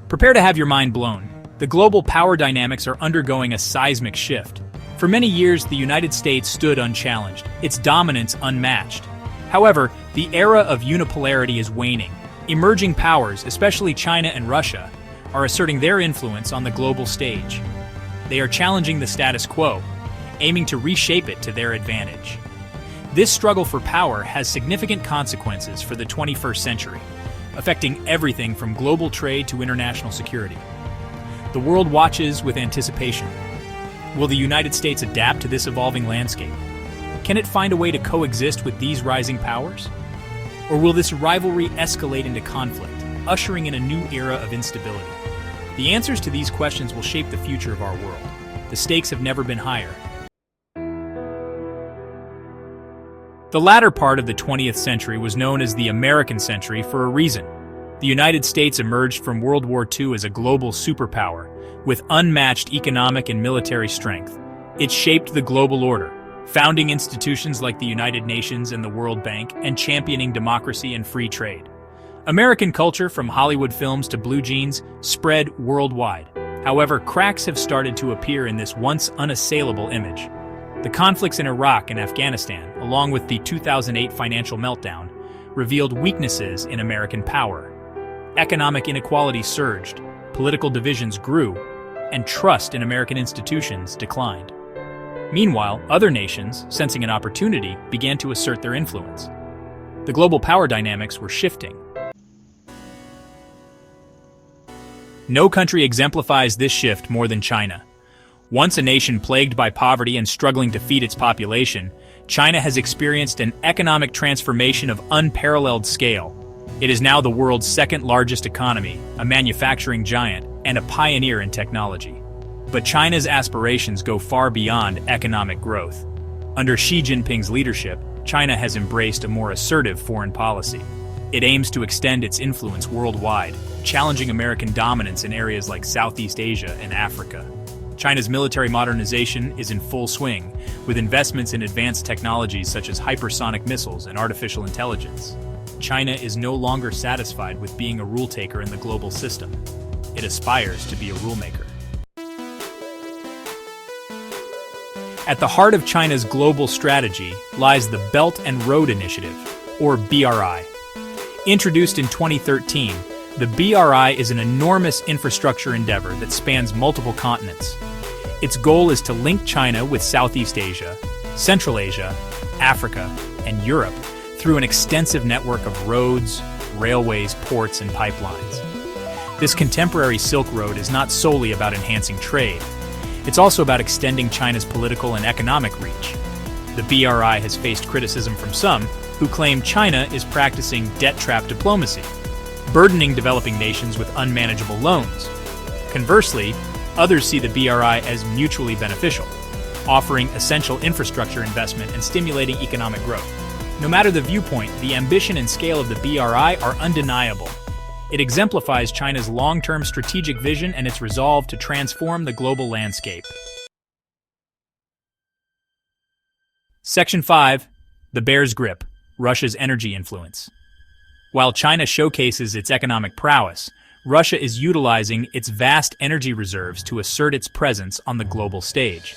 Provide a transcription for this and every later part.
Prepare to have your mind blown. The global power dynamics are undergoing a seismic shift. For many years, the United States stood unchallenged, its dominance unmatched. However, the era of unipolarity is waning. Emerging powers, especially China and Russia, are asserting their influence on the global stage. They are challenging the status quo, aiming to reshape it to their advantage. This struggle for power has significant consequences for the 21st century, affecting everything from global trade to international security. The world watches with anticipation. Will the United States adapt to this evolving landscape? Can it find a way to coexist with these rising powers? Or will this rivalry escalate into conflict, ushering in a new era of instability? The answers to these questions will shape the future of our world. The stakes have never been higher. The latter part of the 20th century was known as the American century for a reason. The United States emerged from World War II as a global superpower, with unmatched economic and military strength. It shaped the global order, founding institutions like the United Nations and the World Bank, and championing democracy and free trade. American culture, from Hollywood films to blue jeans, spread worldwide. However, cracks have started to appear in this once unassailable image. The conflicts in Iraq and Afghanistan, along with the 2008 financial meltdown, revealed weaknesses in American power. Economic inequality surged, political divisions grew, and trust in American institutions declined. Meanwhile, other nations, sensing an opportunity, began to assert their influence. The global power dynamics were shifting. No country exemplifies this shift more than China. Once a nation plagued by poverty and struggling to feed its population, China has experienced an economic transformation of unparalleled scale. It is now the world's second-largest economy, a manufacturing giant, and a pioneer in technology. But China's aspirations go far beyond economic growth. Under Xi Jinping's leadership, China has embraced a more assertive foreign policy. It aims to extend its influence worldwide, challenging American dominance in areas like Southeast Asia and Africa. China's military modernization is in full swing, with investments in advanced technologies such as hypersonic missiles and artificial intelligence. China is no longer satisfied with being a rule-taker in the global system. It aspires to be a rule-maker. At the heart of China's global strategy lies the Belt and Road Initiative, or BRI. Introduced in 2013, the BRI is an enormous infrastructure endeavor that spans multiple continents. Its goal is to link China with Southeast Asia, Central Asia, Africa, and Europe through an extensive network of roads, railways, ports, and pipelines. This contemporary Silk Road is not solely about enhancing trade. It's also about extending China's political and economic reach. The BRI has faced criticism from some who claim China is practicing debt trap diplomacy, burdening developing nations with unmanageable loans. Conversely, others see the BRI as mutually beneficial, offering essential infrastructure investment and stimulating economic growth. No matter the viewpoint, the ambition and scale of the BRI are undeniable. It exemplifies China's long-term strategic vision and its resolve to transform the global landscape. Section 5. The Bear's Grip: Russia's Energy Influence. While China showcases its economic prowess, Russia is utilizing its vast energy reserves to assert its presence on the global stage.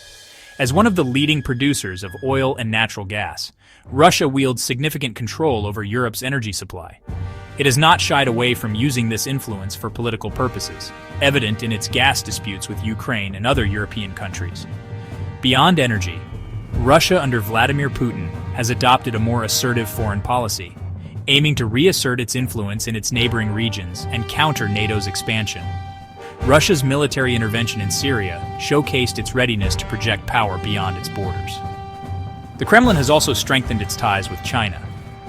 As one of the leading producers of oil and natural gas, Russia wields significant control over Europe's energy supply. It has not shied away from using this influence for political purposes, evident in its gas disputes with Ukraine and other European countries. Beyond energy, Russia under Vladimir Putin has adopted a more assertive foreign policy, aiming to reassert its influence in its neighboring regions and counter NATO's expansion. Russia's military intervention in Syria showcased its readiness to project power beyond its borders. The Kremlin has also strengthened its ties with China,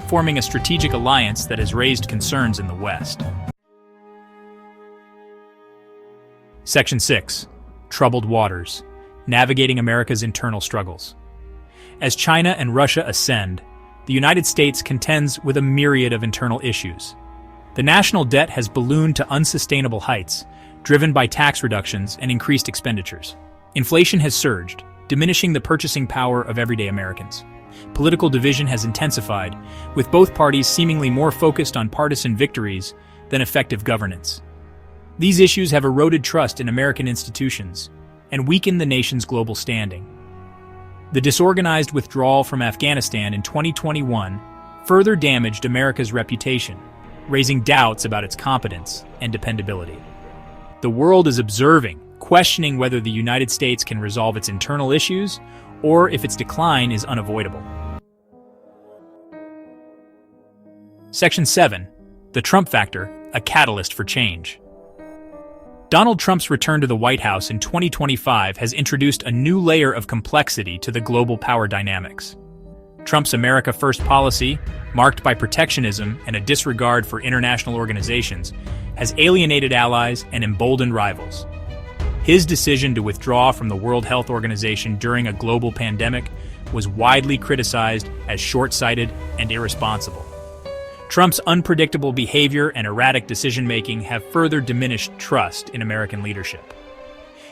forming a strategic alliance that has raised concerns in the West. Section 6. Troubled Waters: Navigating America's Internal Struggles. As China and Russia ascend, the United States contends with a myriad of internal issues. The national debt has ballooned to unsustainable heights, driven by tax reductions and increased expenditures. Inflation has surged, diminishing the purchasing power of everyday Americans. Political division has intensified, with both parties seemingly more focused on partisan victories than effective governance. These issues have eroded trust in American institutions and weakened the nation's global standing. The disorganized withdrawal from Afghanistan in 2021 further damaged America's reputation, raising doubts about its competence and dependability. The world is observing, questioning whether the United States can resolve its internal issues or if its decline is unavoidable. Section 7. The Trump Factor, a catalyst for change. Donald Trump's return to the White House in 2025 has introduced a new layer of complexity to the global power dynamics. Trump's America First policy, marked by protectionism and a disregard for international organizations, has alienated allies and emboldened rivals. His decision to withdraw from the World Health Organization during a global pandemic was widely criticized as short-sighted and irresponsible. Trump's unpredictable behavior and erratic decision-making have further diminished trust in American leadership.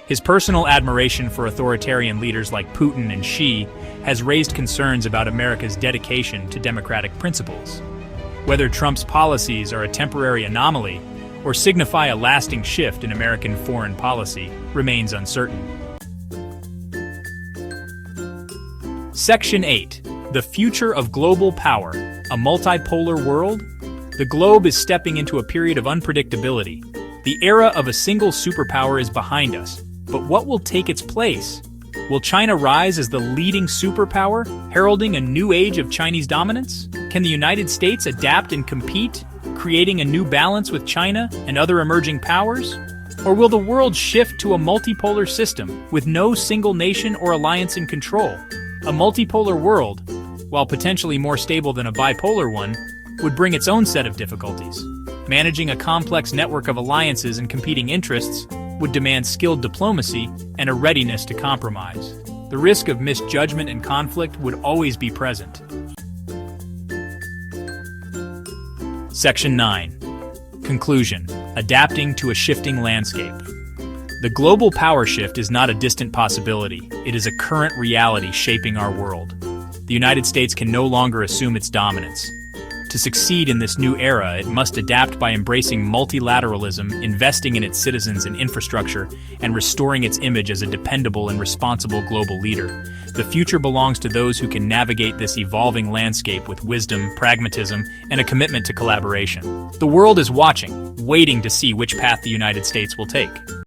His personal admiration for authoritarian leaders like Putin and Xi has raised concerns about America's dedication to democratic principles. Whether Trump's policies are a temporary anomaly or signify a lasting shift in American foreign policy remains uncertain. Section 8. The Future of Global Power, a Multipolar World? The globe is stepping into a period of unpredictability. The era of a single superpower is behind us, but what will take its place? Will China rise as the leading superpower, heralding a new age of Chinese dominance? Can the United States adapt and compete, creating a new balance with China and other emerging powers? Or will the world shift to a multipolar system with no single nation or alliance in control? A multipolar world, while potentially more stable than a bipolar one, would bring its own set of difficulties. Managing a complex network of alliances and competing interests would demand skilled diplomacy and a readiness to compromise. The risk of misjudgment and conflict would always be present. Section 9. Conclusion. Adapting to a shifting landscape. The global power shift is not a distant possibility. It is a current reality shaping our world. The United States can no longer assume its dominance. To succeed in this new era, it must adapt by embracing multilateralism, investing in its citizens and infrastructure, and restoring its image as a dependable and responsible global leader. The future belongs to those who can navigate this evolving landscape with wisdom, pragmatism, and a commitment to collaboration. The world is watching, waiting to see which path the United States will take.